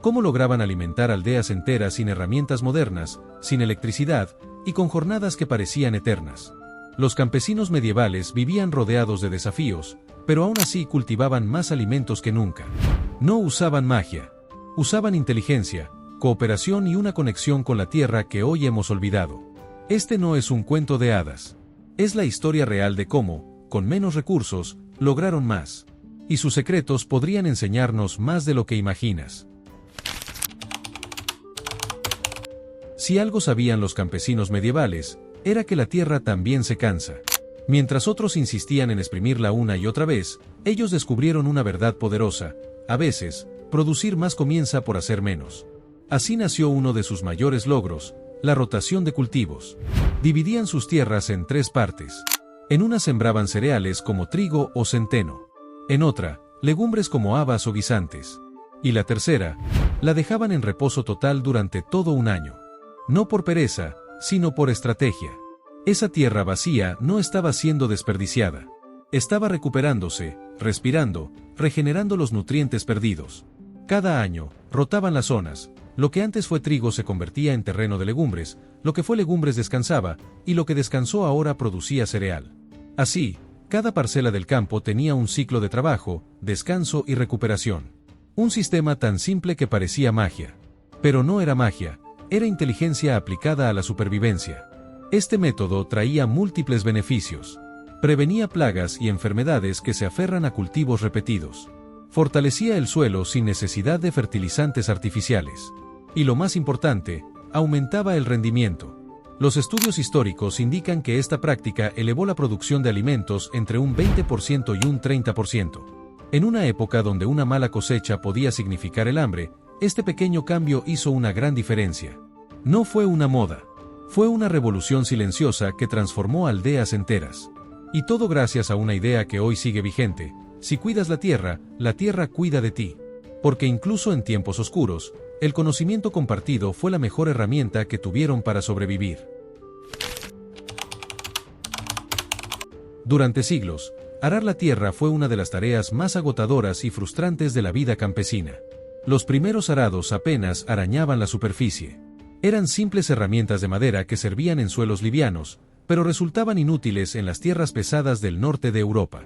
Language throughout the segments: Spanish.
¿Cómo lograban alimentar aldeas enteras sin herramientas modernas, sin electricidad, y con jornadas que parecían eternas? Los campesinos medievales vivían rodeados de desafíos, pero aún así cultivaban más alimentos que nunca. No usaban magia. Usaban inteligencia, cooperación y una conexión con la tierra que hoy hemos olvidado. Este no es un cuento de hadas. Es la historia real de cómo, con menos recursos, lograron más. Y sus secretos podrían enseñarnos más de lo que imaginas. Si algo sabían los campesinos medievales, era que la tierra también se cansa. Mientras otros insistían en exprimirla una y otra vez, ellos descubrieron una verdad poderosa: a veces, producir más comienza por hacer menos. Así nació uno de sus mayores logros, la rotación de cultivos. Dividían sus tierras en 3 partes. En una sembraban cereales como trigo o centeno. En otra, legumbres como habas o guisantes. Y la tercera, la dejaban en reposo total durante todo un año. No por pereza, sino por estrategia. Esa tierra vacía no estaba siendo desperdiciada. Estaba recuperándose, respirando, regenerando los nutrientes perdidos. Cada año, rotaban las zonas. Lo que antes fue trigo se convertía en terreno de legumbres, lo que fue legumbres descansaba, y lo que descansó ahora producía cereal. Así, cada parcela del campo tenía un ciclo de trabajo, descanso y recuperación. Un sistema tan simple que parecía magia. Pero no era magia, era inteligencia aplicada a la supervivencia. Este método traía múltiples beneficios. Prevenía plagas y enfermedades que se aferran a cultivos repetidos. Fortalecía el suelo sin necesidad de fertilizantes artificiales. Y lo más importante, aumentaba el rendimiento. Los estudios históricos indican que esta práctica elevó la producción de alimentos entre un 20% y un 30%. En una época donde una mala cosecha podía significar el hambre, este pequeño cambio hizo una gran diferencia. No fue una moda. Fue una revolución silenciosa que transformó aldeas enteras. Y todo gracias a una idea que hoy sigue vigente: si cuidas la tierra cuida de ti. Porque incluso en tiempos oscuros, el conocimiento compartido fue la mejor herramienta que tuvieron para sobrevivir. Durante siglos, arar la tierra fue una de las tareas más agotadoras y frustrantes de la vida campesina. Los primeros arados apenas arañaban la superficie. Eran simples herramientas de madera que servían en suelos livianos, pero resultaban inútiles en las tierras pesadas del norte de Europa.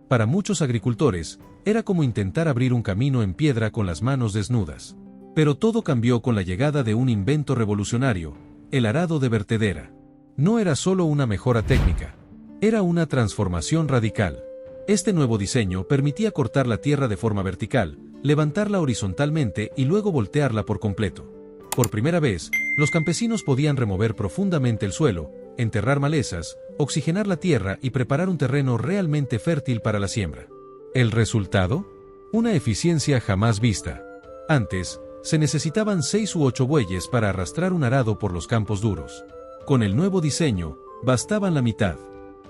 Para muchos agricultores, era como intentar abrir un camino en piedra con las manos desnudas. Pero todo cambió con la llegada de un invento revolucionario: el arado de vertedera. No era solo una mejora técnica, era una transformación radical. Este nuevo diseño permitía cortar la tierra de forma vertical, levantarla horizontalmente y luego voltearla por completo. Por primera vez, los campesinos podían remover profundamente el suelo, enterrar malezas, oxigenar la tierra y preparar un terreno realmente fértil para la siembra. ¿El resultado? Una eficiencia jamás vista. Antes, se necesitaban 6 u 8 bueyes para arrastrar un arado por los campos duros. Con el nuevo diseño, bastaban la mitad.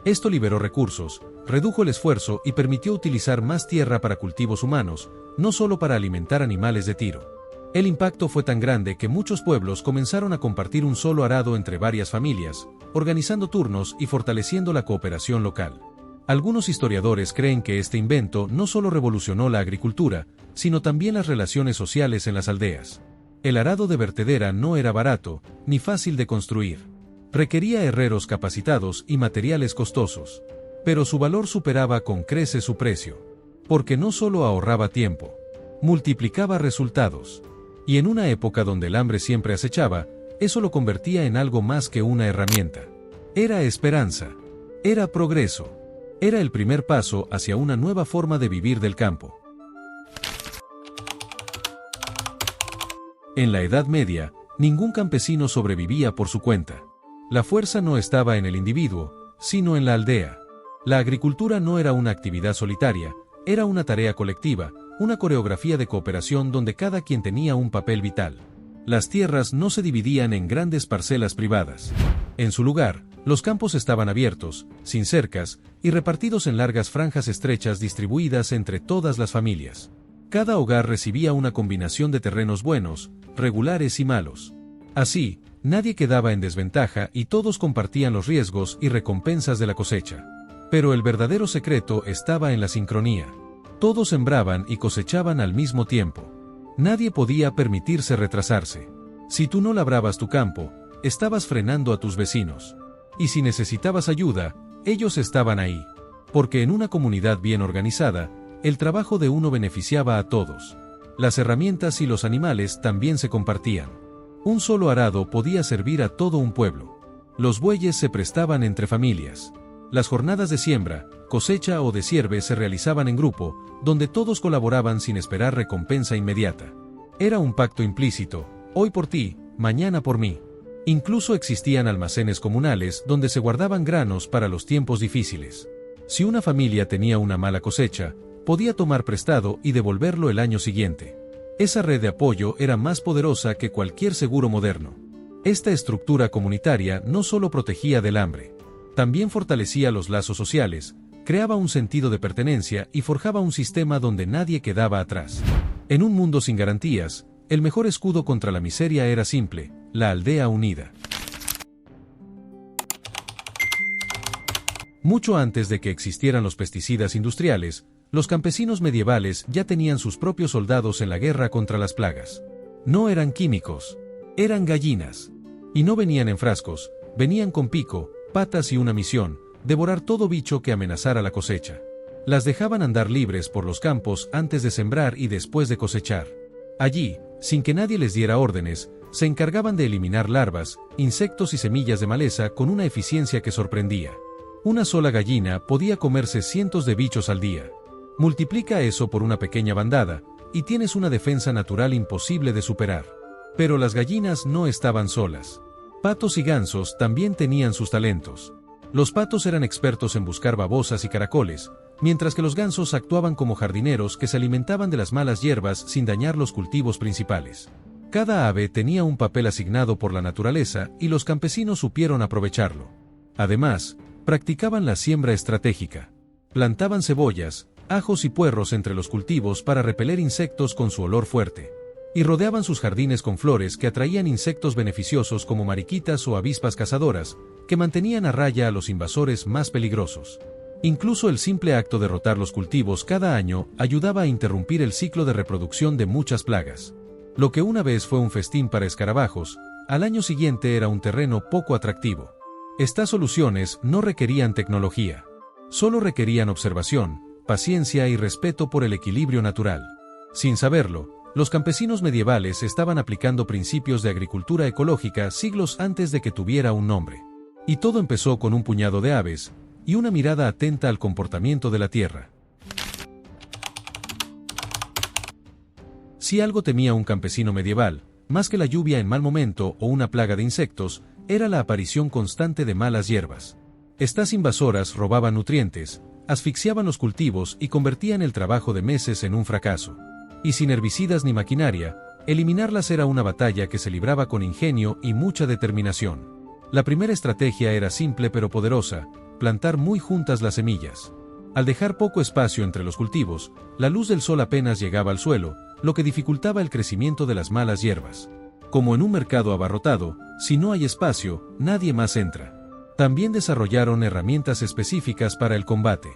Esto liberó recursos, redujo el esfuerzo y permitió utilizar más tierra para cultivos humanos, no solo para alimentar animales de tiro. El impacto fue tan grande que muchos pueblos comenzaron a compartir un solo arado entre varias familias, organizando turnos y fortaleciendo la cooperación local. Algunos historiadores creen que este invento no solo revolucionó la agricultura, sino también las relaciones sociales en las aldeas. El arado de vertedera no era barato, ni fácil de construir. Requería herreros capacitados y materiales costosos. Pero su valor superaba con creces su precio. Porque no solo ahorraba tiempo, multiplicaba resultados. Y en una época donde el hambre siempre acechaba, eso lo convertía en algo más que una herramienta. Era esperanza. Era progreso. Era el primer paso hacia una nueva forma de vivir del campo. En la Edad Media, ningún campesino sobrevivía por su cuenta. La fuerza no estaba en el individuo, sino en la aldea. La agricultura no era una actividad solitaria, era una tarea colectiva, una coreografía de cooperación donde cada quien tenía un papel vital. Las tierras no se dividían en grandes parcelas privadas. En su lugar, los campos estaban abiertos, sin cercas, y repartidos en largas franjas estrechas distribuidas entre todas las familias. Cada hogar recibía una combinación de terrenos buenos, regulares y malos. Así, nadie quedaba en desventaja y todos compartían los riesgos y recompensas de la cosecha. Pero el verdadero secreto estaba en la sincronía. Todos sembraban y cosechaban al mismo tiempo. Nadie podía permitirse retrasarse. Si tú no labrabas tu campo, estabas frenando a tus vecinos. Y si necesitabas ayuda, ellos estaban ahí. Porque en una comunidad bien organizada, el trabajo de uno beneficiaba a todos. Las herramientas y los animales también se compartían. Un solo arado podía servir a todo un pueblo. Los bueyes se prestaban entre familias. Las jornadas de siembra, cosecha o deshieve se realizaban en grupo, donde todos colaboraban sin esperar recompensa inmediata. Era un pacto implícito, hoy por ti, mañana por mí. Incluso existían almacenes comunales donde se guardaban granos para los tiempos difíciles. Si una familia tenía una mala cosecha, podía tomar prestado y devolverlo el año siguiente. Esa red de apoyo era más poderosa que cualquier seguro moderno. Esta estructura comunitaria no solo protegía del hambre, también fortalecía los lazos sociales, creaba un sentido de pertenencia y forjaba un sistema donde nadie quedaba atrás. En un mundo sin garantías, el mejor escudo contra la miseria era simple: la aldea unida. Mucho antes de que existieran los pesticidas industriales, los campesinos medievales ya tenían sus propios soldados en la guerra contra las plagas. No eran químicos, eran gallinas. Y no venían en frascos, venían con pico, patas y una misión: devorar todo bicho que amenazara la cosecha. Las dejaban andar libres por los campos antes de sembrar y después de cosechar. Allí, sin que nadie les diera órdenes, se encargaban de eliminar larvas, insectos y semillas de maleza con una eficiencia que sorprendía. Una sola gallina podía comerse cientos de bichos al día. Multiplica eso por una pequeña bandada, y tienes una defensa natural imposible de superar. Pero las gallinas no estaban solas. Patos y gansos también tenían sus talentos. Los patos eran expertos en buscar babosas y caracoles, mientras que los gansos actuaban como jardineros que se alimentaban de las malas hierbas sin dañar los cultivos principales. Cada ave tenía un papel asignado por la naturaleza y los campesinos supieron aprovecharlo. Además, practicaban la siembra estratégica. Plantaban cebollas, ajos y puerros entre los cultivos para repeler insectos con su olor fuerte. Y rodeaban sus jardines con flores que atraían insectos beneficiosos como mariquitas o avispas cazadoras, que mantenían a raya a los invasores más peligrosos. Incluso el simple acto de rotar los cultivos cada año ayudaba a interrumpir el ciclo de reproducción de muchas plagas. Lo que una vez fue un festín para escarabajos, al año siguiente era un terreno poco atractivo. Estas soluciones no requerían tecnología. Solo requerían observación, paciencia y respeto por el equilibrio natural. Sin saberlo, los campesinos medievales estaban aplicando principios de agricultura ecológica siglos antes de que tuviera un nombre. Y todo empezó con un puñado de aves y una mirada atenta al comportamiento de la tierra. Si algo temía un campesino medieval, más que la lluvia en mal momento o una plaga de insectos, era la aparición constante de malas hierbas. Estas invasoras robaban nutrientes, asfixiaban los cultivos y convertían el trabajo de meses en un fracaso. Y sin herbicidas ni maquinaria, eliminarlas era una batalla que se libraba con ingenio y mucha determinación. La primera estrategia era simple pero poderosa: plantar muy juntas las semillas. Al dejar poco espacio entre los cultivos, la luz del sol apenas llegaba al suelo, lo que dificultaba el crecimiento de las malas hierbas. Como en un mercado abarrotado, si no hay espacio, nadie más entra. También desarrollaron herramientas específicas para el combate.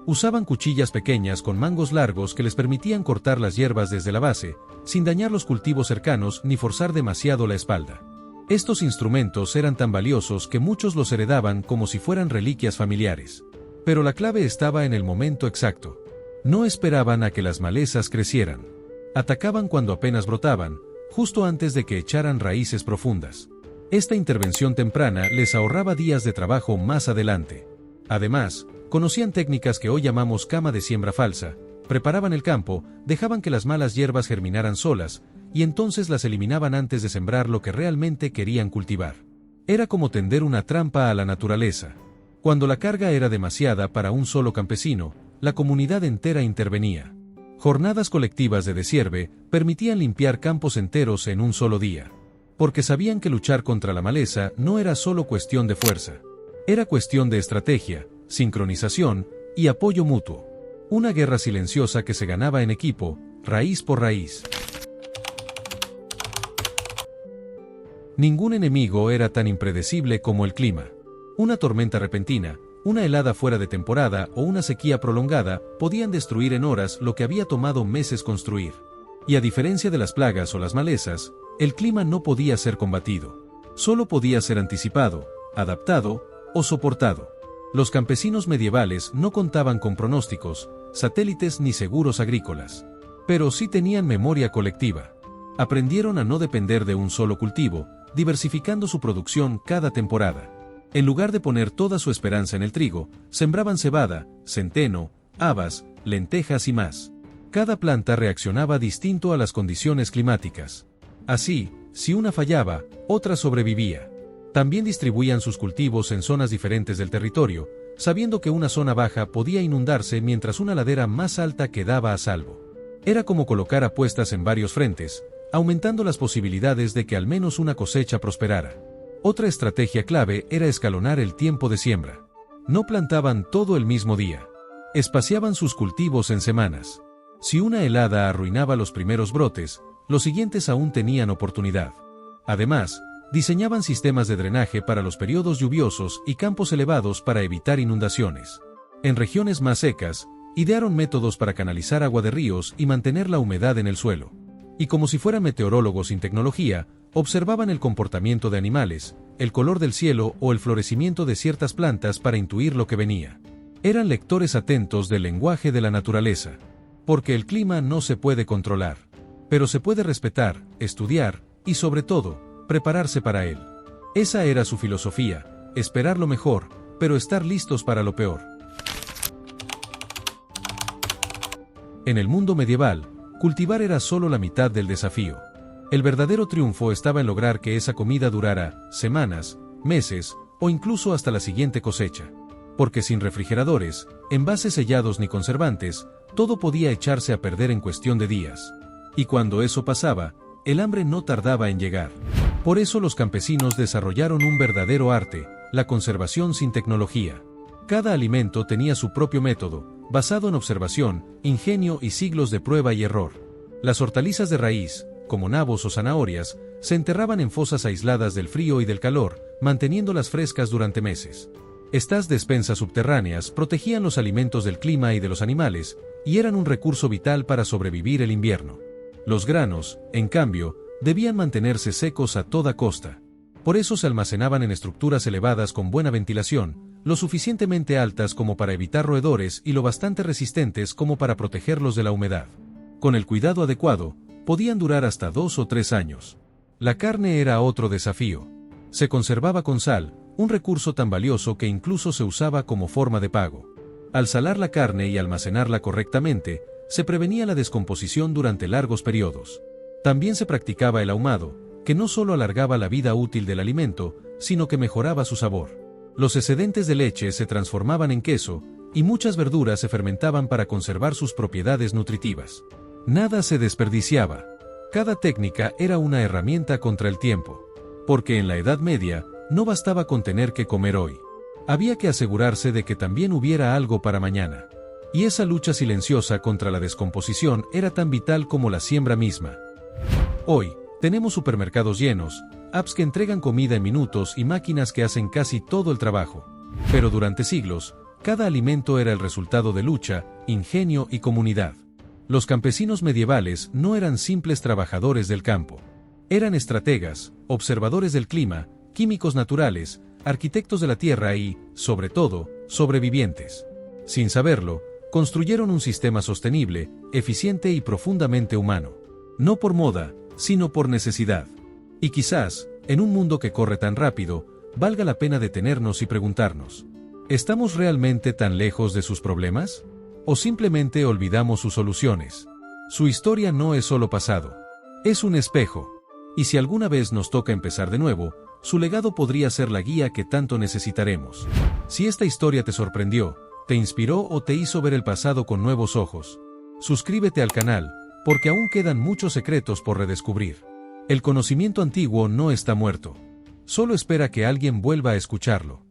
Usaban cuchillas pequeñas con mangos largos que les permitían cortar las hierbas desde la base, sin dañar los cultivos cercanos ni forzar demasiado la espalda. Estos instrumentos eran tan valiosos que muchos los heredaban como si fueran reliquias familiares. Pero la clave estaba en el momento exacto. No esperaban a que las malezas crecieran. Atacaban cuando apenas brotaban, justo antes de que echaran raíces profundas. Esta intervención temprana les ahorraba días de trabajo más adelante. Además, conocían técnicas que hoy llamamos cama de siembra falsa. Preparaban el campo, dejaban que las malas hierbas germinaran solas, y entonces las eliminaban antes de sembrar lo que realmente querían cultivar. Era como tender una trampa a la naturaleza. Cuando la carga era demasiada para un solo campesino, la comunidad entera intervenía. Jornadas colectivas de deshieve permitían limpiar campos enteros en un solo día. Porque sabían que luchar contra la maleza no era solo cuestión de fuerza. Era cuestión de estrategia, sincronización y apoyo mutuo. Una guerra silenciosa que se ganaba en equipo, raíz por raíz. Ningún enemigo era tan impredecible como el clima. Una tormenta repentina, una helada fuera de temporada o una sequía prolongada podían destruir en horas lo que había tomado meses construir. Y a diferencia de las plagas o las malezas, el clima no podía ser combatido. Solo podía ser anticipado, adaptado o soportado. Los campesinos medievales no contaban con pronósticos, satélites ni seguros agrícolas. Pero sí tenían memoria colectiva. Aprendieron a no depender de un solo cultivo, diversificando su producción cada temporada. En lugar de poner toda su esperanza en el trigo, sembraban cebada, centeno, habas, lentejas y más. Cada planta reaccionaba distinto a las condiciones climáticas. Así, si una fallaba, otra sobrevivía. También distribuían sus cultivos en zonas diferentes del territorio, sabiendo que una zona baja podía inundarse mientras una ladera más alta quedaba a salvo. Era como colocar apuestas en varios frentes, aumentando las posibilidades de que al menos una cosecha prosperara. Otra estrategia clave era escalonar el tiempo de siembra. No plantaban todo el mismo día. Espaciaban sus cultivos en semanas. Si una helada arruinaba los primeros brotes, los siguientes aún tenían oportunidad. Además, diseñaban sistemas de drenaje para los periodos lluviosos y campos elevados para evitar inundaciones. En regiones más secas, idearon métodos para canalizar agua de ríos y mantener la humedad en el suelo. Y como si fueran meteorólogos sin tecnología, observaban el comportamiento de animales, el color del cielo o el florecimiento de ciertas plantas para intuir lo que venía. Eran lectores atentos del lenguaje de la naturaleza. Porque el clima no se puede controlar. Pero se puede respetar, estudiar y, sobre todo, prepararse para él. Esa era su filosofía, esperar lo mejor, pero estar listos para lo peor. En el mundo medieval, cultivar era solo la mitad del desafío. El verdadero triunfo estaba en lograr que esa comida durara semanas, meses o incluso hasta la siguiente cosecha. Porque sin refrigeradores, envases sellados ni conservantes, todo podía echarse a perder en cuestión de días. Y cuando eso pasaba, el hambre no tardaba en llegar. Por eso los campesinos desarrollaron un verdadero arte, la conservación sin tecnología. Cada alimento tenía su propio método, basado en observación, ingenio y siglos de prueba y error. Las hortalizas de raíz, como nabos o zanahorias, se enterraban en fosas aisladas del frío y del calor, manteniéndolas frescas durante meses. Estas despensas subterráneas protegían los alimentos del clima y de los animales, y eran un recurso vital para sobrevivir el invierno. Los granos, en cambio, debían mantenerse secos a toda costa. Por eso se almacenaban en estructuras elevadas con buena ventilación, lo suficientemente altas como para evitar roedores y lo bastante resistentes como para protegerlos de la humedad. Con el cuidado adecuado, podían durar hasta 2 o 3 años. La carne era otro desafío. Se conservaba con sal, un recurso tan valioso que incluso se usaba como forma de pago. Al salar la carne y almacenarla correctamente, se prevenía la descomposición durante largos periodos. También se practicaba el ahumado, que no solo alargaba la vida útil del alimento, sino que mejoraba su sabor. Los excedentes de leche se transformaban en queso, y muchas verduras se fermentaban para conservar sus propiedades nutritivas. Nada se desperdiciaba. Cada técnica era una herramienta contra el tiempo. Porque en la Edad Media, no bastaba con tener que comer hoy. Había que asegurarse de que también hubiera algo para mañana. Y esa lucha silenciosa contra la descomposición era tan vital como la siembra misma. Hoy, tenemos supermercados llenos, apps que entregan comida en minutos y máquinas que hacen casi todo el trabajo. Pero durante siglos, cada alimento era el resultado de lucha, ingenio y comunidad. Los campesinos medievales no eran simples trabajadores del campo. Eran estrategas, observadores del clima, químicos naturales, arquitectos de la tierra y, sobre todo, sobrevivientes. Sin saberlo, construyeron un sistema sostenible, eficiente y profundamente humano. No por moda, sino por necesidad. Y quizás, en un mundo que corre tan rápido, valga la pena detenernos y preguntarnos: ¿estamos realmente tan lejos de sus problemas? ¿O simplemente olvidamos sus soluciones? Su historia no es solo pasado. Es un espejo. Y si alguna vez nos toca empezar de nuevo, su legado podría ser la guía que tanto necesitaremos. Si esta historia te sorprendió, te inspiró o te hizo ver el pasado con nuevos ojos, suscríbete al canal, porque aún quedan muchos secretos por redescubrir. El conocimiento antiguo no está muerto. Solo espera que alguien vuelva a escucharlo.